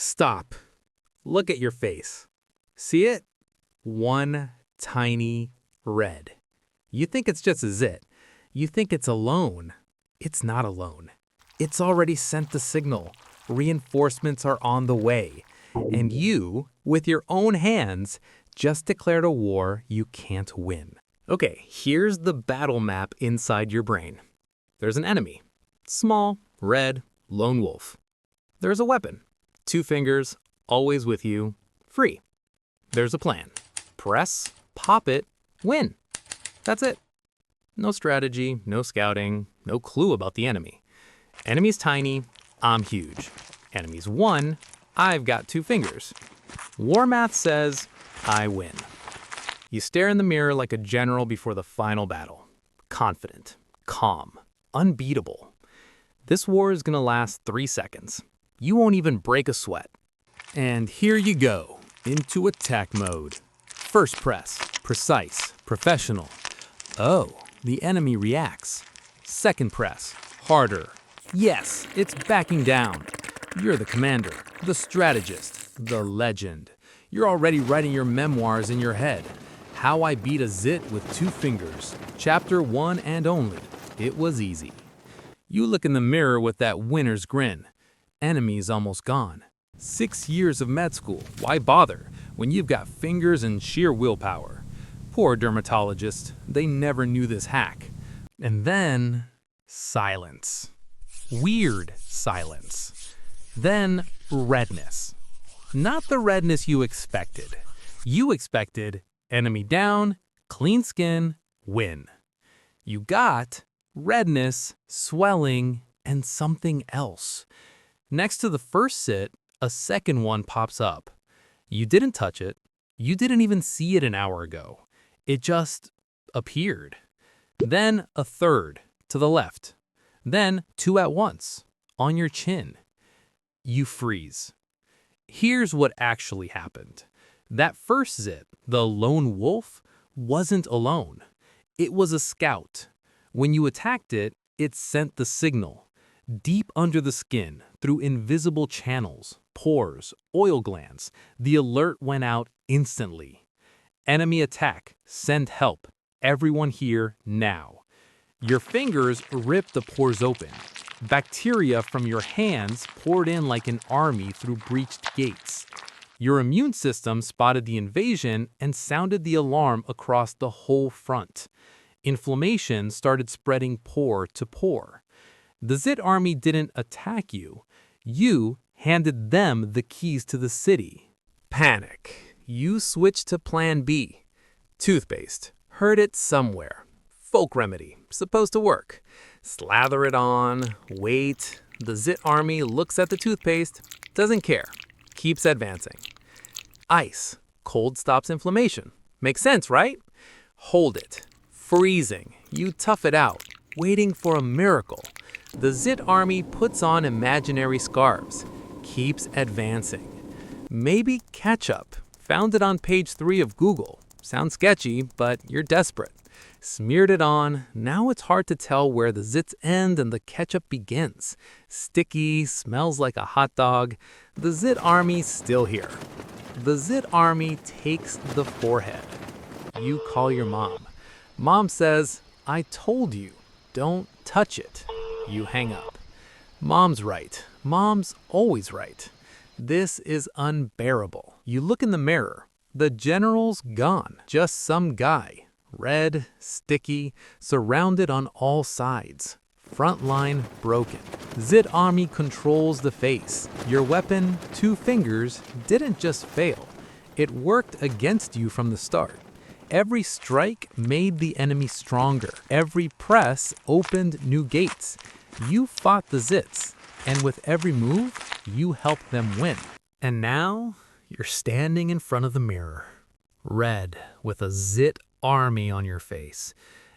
Stop. Look at your face. See it? One tiny red. You think it's just a zit. You think it's alone. It's not alone. It's already sent the signal. Reinforcements are on the way. And you, with your own hands, just declared a war you can't win. Okay, here's the battle map inside your brain. There's an enemy. Small, red, lone wolf. There's a weapon. 2 fingers, always with you, free. There's a plan. Press, pop it, win. That's it. No strategy, no scouting, no clue about the enemy. Enemy's tiny, I'm huge. Enemy's 1, I've got 2 fingers. War math says, I win. You stare in the mirror like a general before the final battle. Confident, calm, unbeatable. This war is gonna last 3 seconds. You won't even break a sweat. And here you go, into attack mode. First press, precise, professional. Oh, the enemy reacts. Second press, harder. Yes, it's backing down. You're the commander, the strategist, the legend. You're already writing your memoirs in your head. How I beat a zit with 2 fingers. Chapter 1 and only. It was easy. You look in the mirror with that winner's grin. Enemy's almost gone. 6 years of med school, why bother when you've got fingers and sheer willpower? Poor dermatologists, they never knew this hack. And then, silence. Weird silence. Then, redness. Not the redness you expected. You expected enemy down, clean skin, win. You got redness, swelling, and something else. Next to the first zit, a second one pops up. You didn't touch it. You didn't even see it an hour ago. It just appeared. Then a third to the left. Then 2 at once on your chin. You freeze. Here's what actually happened. That first zit, the lone wolf, wasn't alone. It was a scout. When you attacked it, it sent the signal. Deep under the skin, through invisible channels, pores, oil glands, the alert went out instantly. Enemy attack, send help. Everyone here now. Your fingers ripped the pores open. Bacteria from your hands poured in like an army through breached gates. Your immune system spotted the invasion and sounded the alarm across the whole front. Inflammation started spreading pore to pore. The Zit army didn't attack you. You handed them the keys to the city. Panic. You switched to plan B. Toothpaste. Heard it somewhere. Folk remedy. Supposed to work. Slather it on. Wait. The Zit army looks at the toothpaste. Doesn't care. Keeps advancing. Ice. Cold stops inflammation. Makes sense, right? Hold it. Freezing. You tough it out. Waiting for a miracle. The Zit army puts on imaginary scarves. Keeps advancing. Maybe ketchup. Found it on page 3 of Google. Sounds sketchy, but you're desperate. Smeared it on. Now it's hard to tell where the zits end and the ketchup begins. Sticky, smells like a hot dog. The Zit army's still here. The Zit army takes the forehead. You call your mom. Mom says, I told you, don't touch it. You hang up. Mom's right. Mom's always right. This is unbearable. You look in the mirror. The general's gone. Just some guy. Red, sticky, surrounded on all sides. Front line broken. Zit army controls the face. Your weapon, 2 fingers, didn't just fail. It worked against you from the start. Every strike made the enemy stronger. Every press opened new gates. You fought the Zits, and with every move, you helped them win. And now, you're standing in front of the mirror. Red, with a Zit army on your face.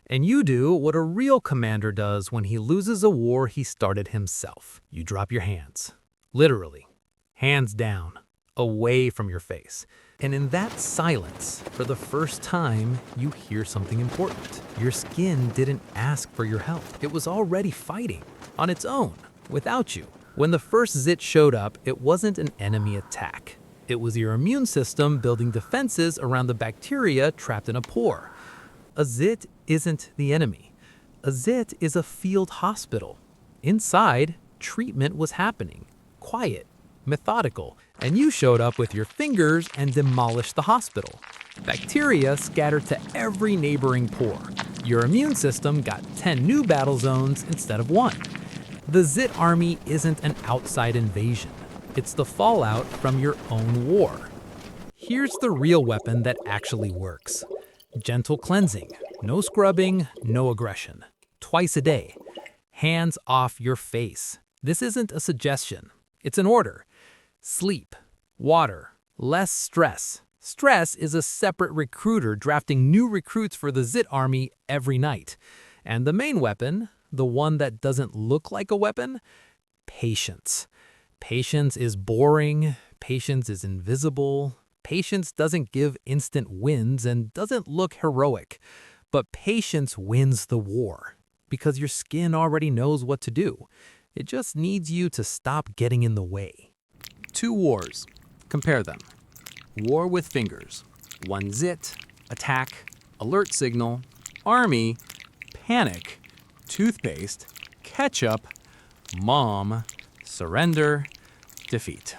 And you do what a real commander does when he loses a war he started himself. You drop your hands. Literally. Hands down. Away from your face. And in that silence, for the first time, you hear something important. Your skin didn't ask for your help. It was already fighting, on its own, without you. When the first zit showed up, it wasn't an enemy attack. It was your immune system building defenses around the bacteria trapped in a pore. A zit isn't the enemy. A zit is a field hospital. Inside, treatment was happening. Quiet, methodical, and you showed up with your fingers and demolished the hospital. Bacteria scattered to every neighboring pore. Your immune system got 10 new battle zones instead of 1. The zit army isn't an outside invasion. It's the fallout from your own war. Here's the real weapon that actually works. Gentle cleansing. No scrubbing, no aggression. Twice a day. Hands off your face. This isn't a suggestion. It's an order. Sleep. Water. Less stress. Stress is a separate recruiter drafting new recruits for the zit army every night. And the main weapon, the one that doesn't look like a weapon, patience. Patience is boring. Patience is invisible. Patience doesn't give instant wins and doesn't look heroic. But patience wins the war because your skin already knows what to do. It just needs you to stop getting in the way. 2 wars. Compare them. War with fingers. 1 zit, attack, alert signal, army, panic, toothpaste, ketchup, mom, surrender, defeat.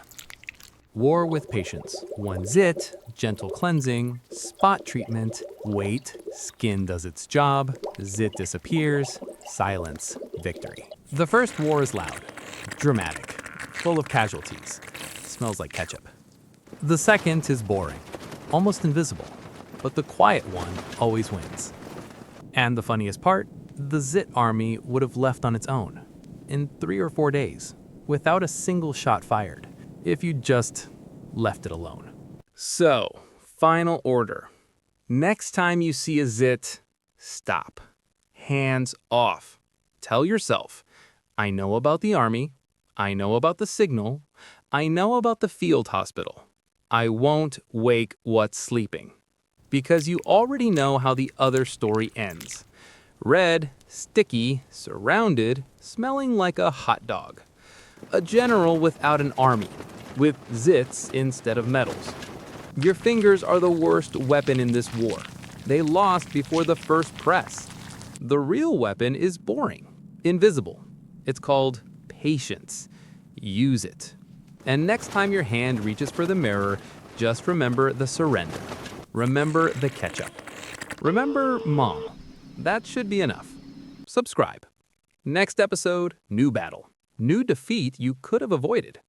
War with patience. 1 zit, gentle cleansing, spot treatment, wait, skin does its job, zit disappears, silence, victory. The first war is loud, dramatic, full of casualties, smells like ketchup. The second is boring, almost invisible, but the quiet one always wins. And the funniest part, the zit army would have left on its own, in 3 or 4 days, without a single shot fired, if you just left it alone. So, final order. Next time you see a zit, stop. Hands off. Tell yourself, I know about the army, I know about the signal, I know about the field hospital. I won't wake what's sleeping. Because you already know how the other story ends. Red, sticky, surrounded, smelling like a hot dog. A general without an army, with zits instead of medals. Your fingers are the worst weapon in this war. They lost before the first press. The real weapon is boring, invisible. It's called patience. Use it. And next time your hand reaches for the mirror, just remember the surrender. Remember the ketchup. Remember mom. That should be enough. Subscribe. Next episode, new battle. New defeat you could have avoided.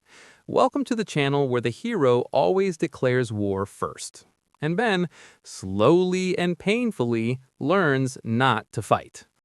Welcome to the channel where the hero always declares war first. And Ben slowly and painfully learns not to fight.